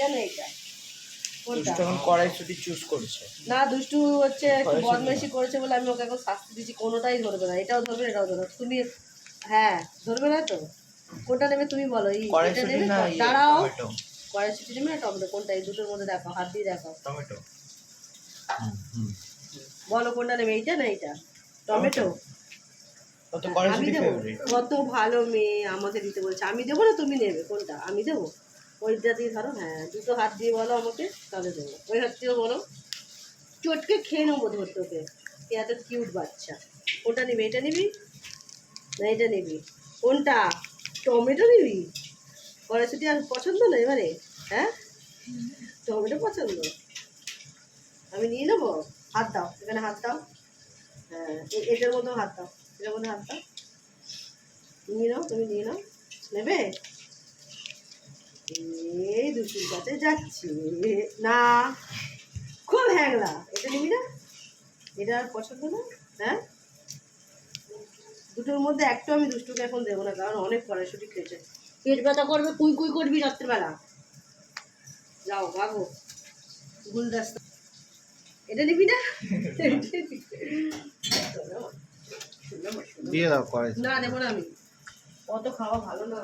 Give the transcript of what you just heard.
এইটা না এইটা কোনটা? দুষ্টু এখন কড়াইশুঁটি চুজ করছে। না দুষ্টু হচ্ছে একটু বদমাইশি করেছে বলে আমি ওকে এখন শাস্তি দিচ্ছি, কোনোটাই ধরবে না, এটাও ধরবে এটাও ধরবে না। তুমি হ্যাঁ ধরবে না তো, কোনটা নেবে তুমি বলো? এই এটা কড়াইশুঁটি নেবে? না দাঁড়াও, টমেটো? কড়াইশুঁটি নেবে না টমেটো? কোনটা? এই দুটোর মধ্যে দেখো, হাত দিয়ে দেখো, টমেটো। বলো কোনটা নেবে, এইটা না এইটা? টমেটো। ও তো আমি কড়াইশুঁটি দেবো? ফেভারিট। কত ভালো মেয়ে, আমাকে দিতে বলছে, আমি দেবো না তুমি নেবে? কোনটা আমি দেবো? ওইটা দিয়ে ধরো, হ্যাঁ দুটো হাত দিয়ে বলো আমাকে, তাহলে দেবো। ওই হাত দিয়েও বলো, চটকে খেয়ে নেবো ধর তোকে, এত কিউট বাচ্চা। কোনটা নিবি? এটা নিবি না এটা নিবি? কোনটা? টমেটো নিবি? কড়াইশুঁটি আর পছন্দ না এবারে? হ্যাঁ টমেটো পছন্দ, আমি নিয়ে নেবো। হাত দাও, এখানে হাত দাও, হ্যাঁ এটার মধ্যে হাত দাও, এটার মধ্যে হাত দাও, নিয়ে নাও, তুমি নিয়ে নাও। নেবে? এই দুটোর কাছে যাচ্ছি না, খুব হ্যাংলা। এটা নিবি না? এটা আর পছন্দ না? হ্যাঁ দুটোর মধ্যে একটা আমি দুষ্টুকে এখন দেবো না, কারণ অনেক কড়াইশুঁটি খেয়েছে, পেট ব্যথা করবে, কুই কুই করবি রাত্রেবেলা। যাও ভাগো গুলদাস্তা। এটা নিবি না? দিয়ে দাও কড়াই। না নেবো না আমি, অত খাওয়া ভালো না।